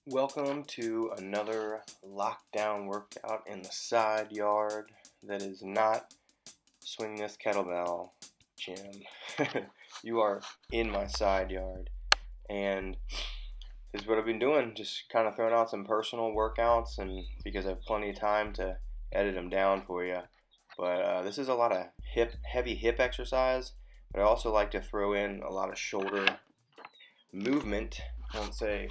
Welcome to another lockdown workout in the side yard that is not Swing This Kettlebell gym. You are in my side yard, and this is what I've been doing, just kind of throwing out some personal workouts, and because I have plenty of time to edit them down for you. But this is a lot of heavy hip exercise, but I also like to throw in a lot of shoulder movement. I would say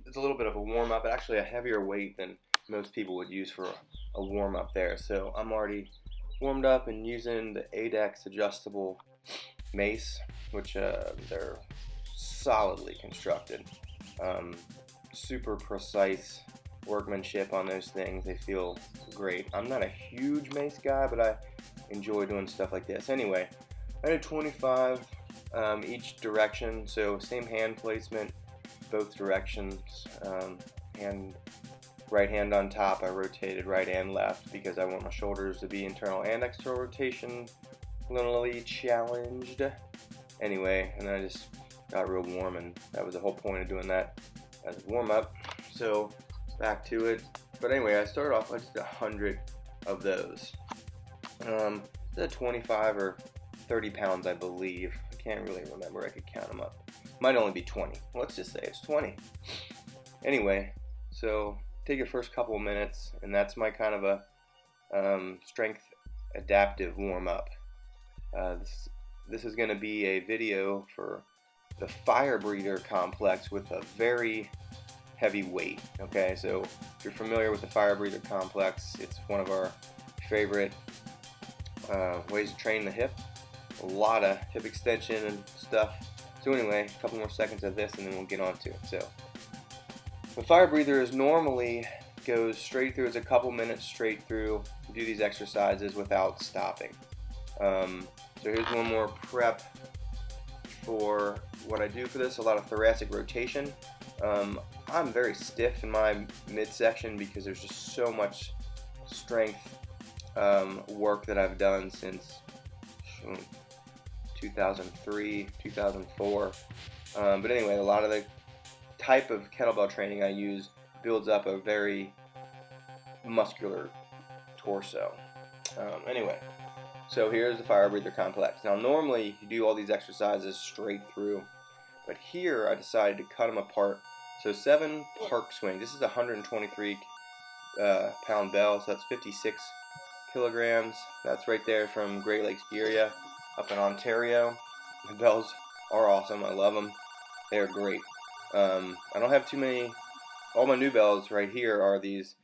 it's a little bit of a warm-up, but actually a heavier weight than most people would use for a warm-up there. So I'm already warmed up and using the ADEX adjustable mace, which they're solidly constructed. Super precise workmanship on those things. They feel great. I'm not a huge mace guy, but I enjoy doing stuff like this. Anyway, I did 25 each direction, so same hand placement, both directions, and right hand on top. I rotated right and left because I want my shoulders to be internal and external rotation linearly challenged. Anyway, and then I just got real warm, and that was the whole point of doing that as a warm up. So back to it. But anyway, I started off with just 100 of those. The 25 or 30 pounds, I believe. I can't really remember. I could count them up. Might only be 20. Let's just say it's 20. Anyway, so take your first couple of minutes, and that's my kind of a strength adaptive warm up. This is going to be a video for the firebreathercomplex with a very heavy weight. Okay, so if you're familiar with the firebreathercomplex, it's one of our favorite ways to train the hip. A lot of hip extension and stuff. So anyway, a couple more seconds of this and then we'll get on to it. So the fire breather normally goes straight through. It's a couple minutes straight through. You do these exercises without stopping. So here's one more prep for what I do for this. A lot of thoracic rotation. I'm very stiff in my midsection because there's just so much strength work that I've done since 2003, 2004. But anyway, a lot of the type of kettlebell training I use builds up a very muscular torso. Anyway, so here's the fire breather complex. Now normally you do all these exercises straight through, but here I decided to cut them apart. So 7 park swings. This is a 123 pound bell, so that's 56 kilograms. That's right there from Great Lakes area up in Ontario. The bells are awesome. I love them. They are great. I don't have too many. All my new bells right here are these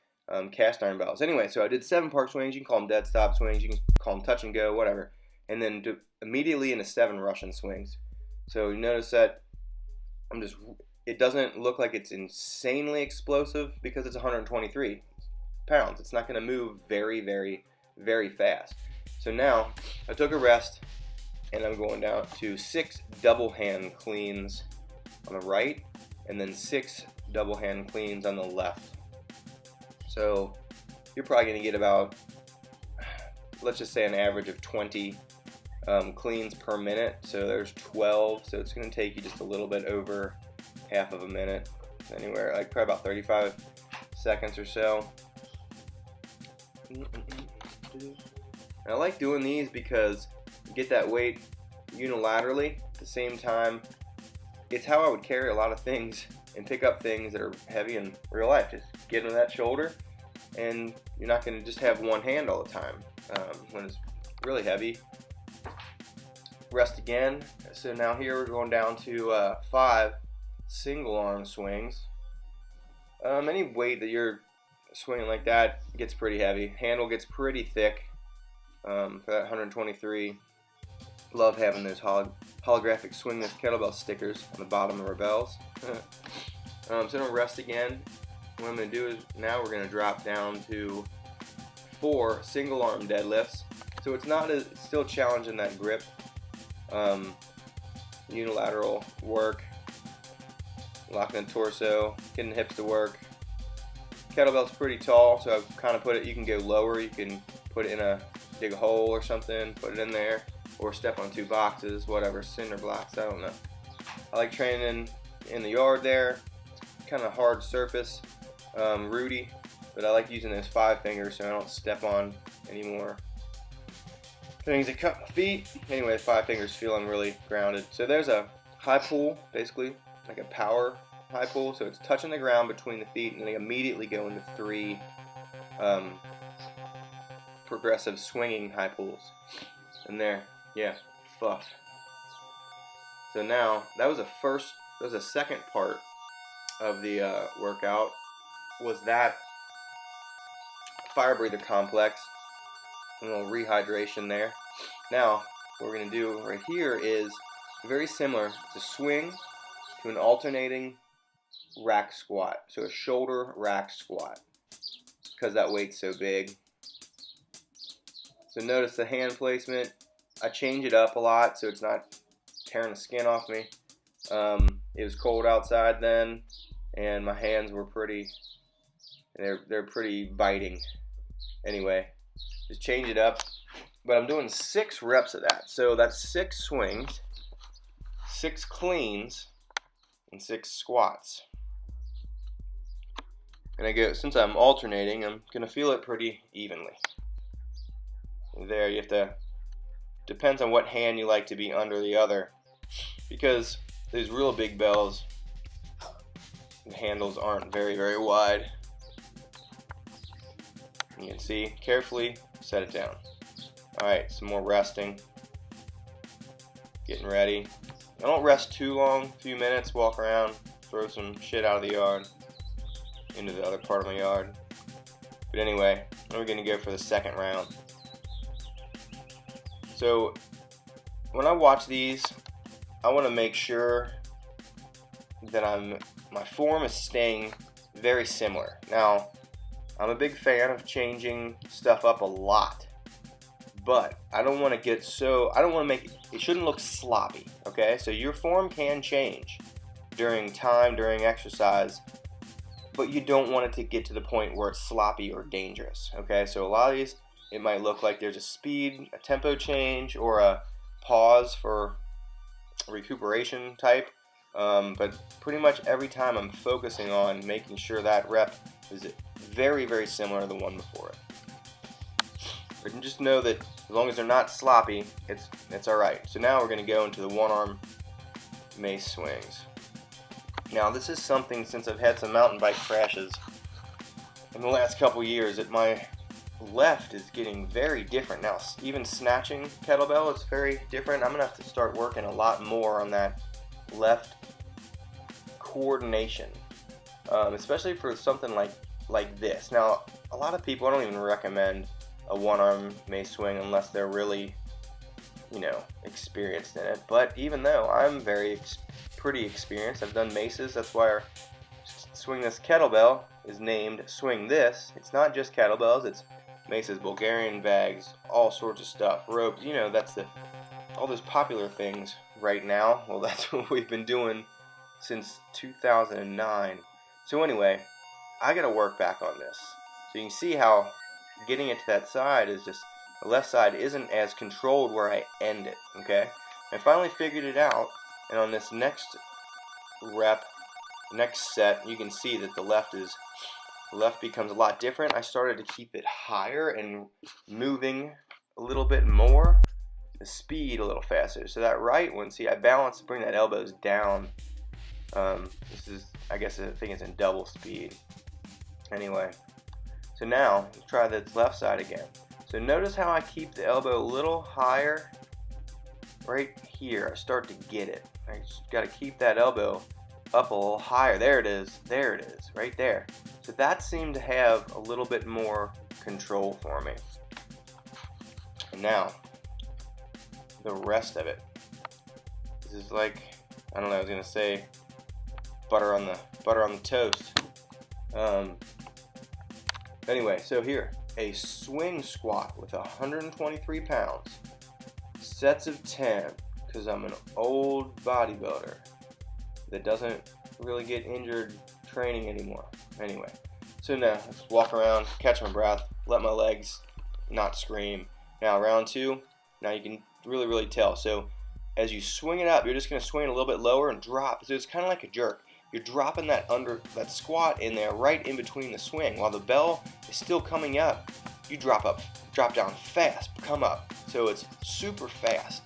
cast iron bells. Anyway, so I did 7 park swings. You can call them dead stop swings. You can call them touch and go, whatever. And then immediately into 7 Russian swings. So you notice that it doesn't look like it's insanely explosive because it's 123 pounds. It's not going to move very, very, very fast. So now I took a rest, and I'm going down to 6 double hand cleans on the right, and then 6 double hand cleans on the left. So you're probably going to get about, let's just say, an average of 20 cleans per minute. So there's 12, so it's going to take you just a little bit over half of a minute, anywhere like probably about 35 seconds or so. I like doing these because you get that weight unilaterally. At the same time, it's how I would carry a lot of things and pick up things that are heavy in real life. Just get into that shoulder, and you're not going to just have one hand all the time when it's really heavy. Rest again. So now here we're going down to 5 single arm swings. Any weight that you're swinging like that gets pretty heavy. Handle gets pretty thick. For that 123, love having those holographic Swing This Kettlebell stickers on the bottom of our bells. So I'm going to rest again. What I'm going to do is now we're going to drop down to 4 single arm deadlifts. So it's still challenging that grip, unilateral work, locking the torso, getting the hips to work. Kettlebell's pretty tall, so I've kind of put it. You can go lower. You can put it in dig a hole or something, put it in there, or step on 2 boxes, whatever, cinder blocks, I don't know. I like training in the yard there. kind of hard surface, rooty, but I like using those 5 fingers so I don't step on anymore things that cut my feet. Anyway, the 5 fingers feeling really grounded. So there's a high pull, basically like a power high pull, so it's touching the ground between the feet, and they immediately go into 3 progressive swinging high pulls. And there, yeah, fuff. So now that was a second part of the workout, was that firebreather complex, a little rehydration there. Now what we're going to do right here is very similar. It's a swing to an alternating rack squat, so a shoulder rack squat, because that weight's so big. So notice the hand placement. I change it up a lot so it's not tearing the skin off me. It was cold outside then, and my hands were they're pretty biting. Anyway, just change it up. But I'm doing 6 reps of that. So that's 6 swings, 6 cleans, and 6 squats. And since I'm alternating, I'm gonna feel it pretty evenly. There, you have to, depends on what hand you like to be under the other, because these real big bells, the handles aren't very, very wide. You can see, carefully set it down. Alright, some more resting. Getting ready. I don't rest too long, a few minutes, walk around, throw some shit out of the yard into the other part of my yard. But anyway, we're going to go for the second round. So when I watch these, I want to make sure that my form is staying very similar. Now, I'm a big fan of changing stuff up a lot, but I don't want to make it shouldn't look sloppy, okay? So your form can change during exercise, but you don't want it to get to the point where it's sloppy or dangerous, okay? So a lot of these, it might look like there's a tempo change, or a pause for recuperation type, but pretty much every time I'm focusing on making sure that rep is very, very similar to the one before it. But just know that as long as they're not sloppy, it's alright. So now we're going to go into the one-arm mace swings. Now this is something, since I've had some mountain bike crashes in the last couple years, that my left is getting very different. Now even snatching kettlebell is very different. I'm going to have to start working a lot more on that left coordination, especially for something like this. Now a lot of people, I don't even recommend a one-arm mace swing unless they're really, experienced in it. But even though I'm pretty experienced, I've done maces. That's why our Swing This Kettlebell is named Swing This. It's not just kettlebells, it's maces, Bulgarian bags, all sorts of stuff, ropes. That's all those popular things right now. Well, that's what we've been doing since 2009. So anyway, I gotta work back on this. So you can see how getting it to that side is just, the left side isn't as controlled where I end it, okay? I finally figured it out, and on this next rep, next set, you can see that the left becomes a lot different. I started to keep it higher and moving a little bit more, the speed a little faster. So that right one, see, I balance to bring that elbows down. This is, I think it's in double speed. Anyway, so now let's try the left side again. So notice how I keep the elbow a little higher right here. I start to get it. I just got to keep that elbow up a little higher. There it is, right there. So that seemed to have a little bit more control for me. And now, the rest of it. This is like, I don't know, I was gonna say butter on the toast. Anyway, so here, a swing squat with 123 pounds, sets of 10, because I'm an old bodybuilder that doesn't really get injured training anymore. Anyway, so now let's walk around, catch my breath, let my legs not scream. Now round 2, now you can really tell. So as you swing it up, you're just going to swing it a little bit lower and drop. So it's kind of like a jerk. you're dropping that squat in there right in between the swing. While the bell is still coming up, you drop down fast, come up. So it's super fast,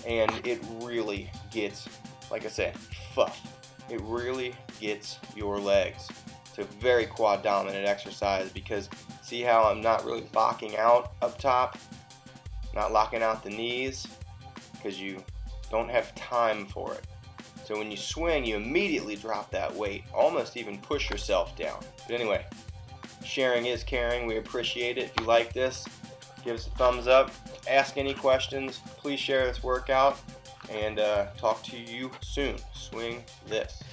and it really gets, like I said, fuff. It really gets your legs. It's a very quad dominant exercise because see how I'm not really locking out up top, not locking out the knees, because you don't have time for it. So when you swing, you immediately drop that weight, almost even push yourself down. But anyway, sharing is caring. We appreciate it. If you like this, give us a thumbs up. Ask any questions. Please share this workout, and talk to you soon. Swing this.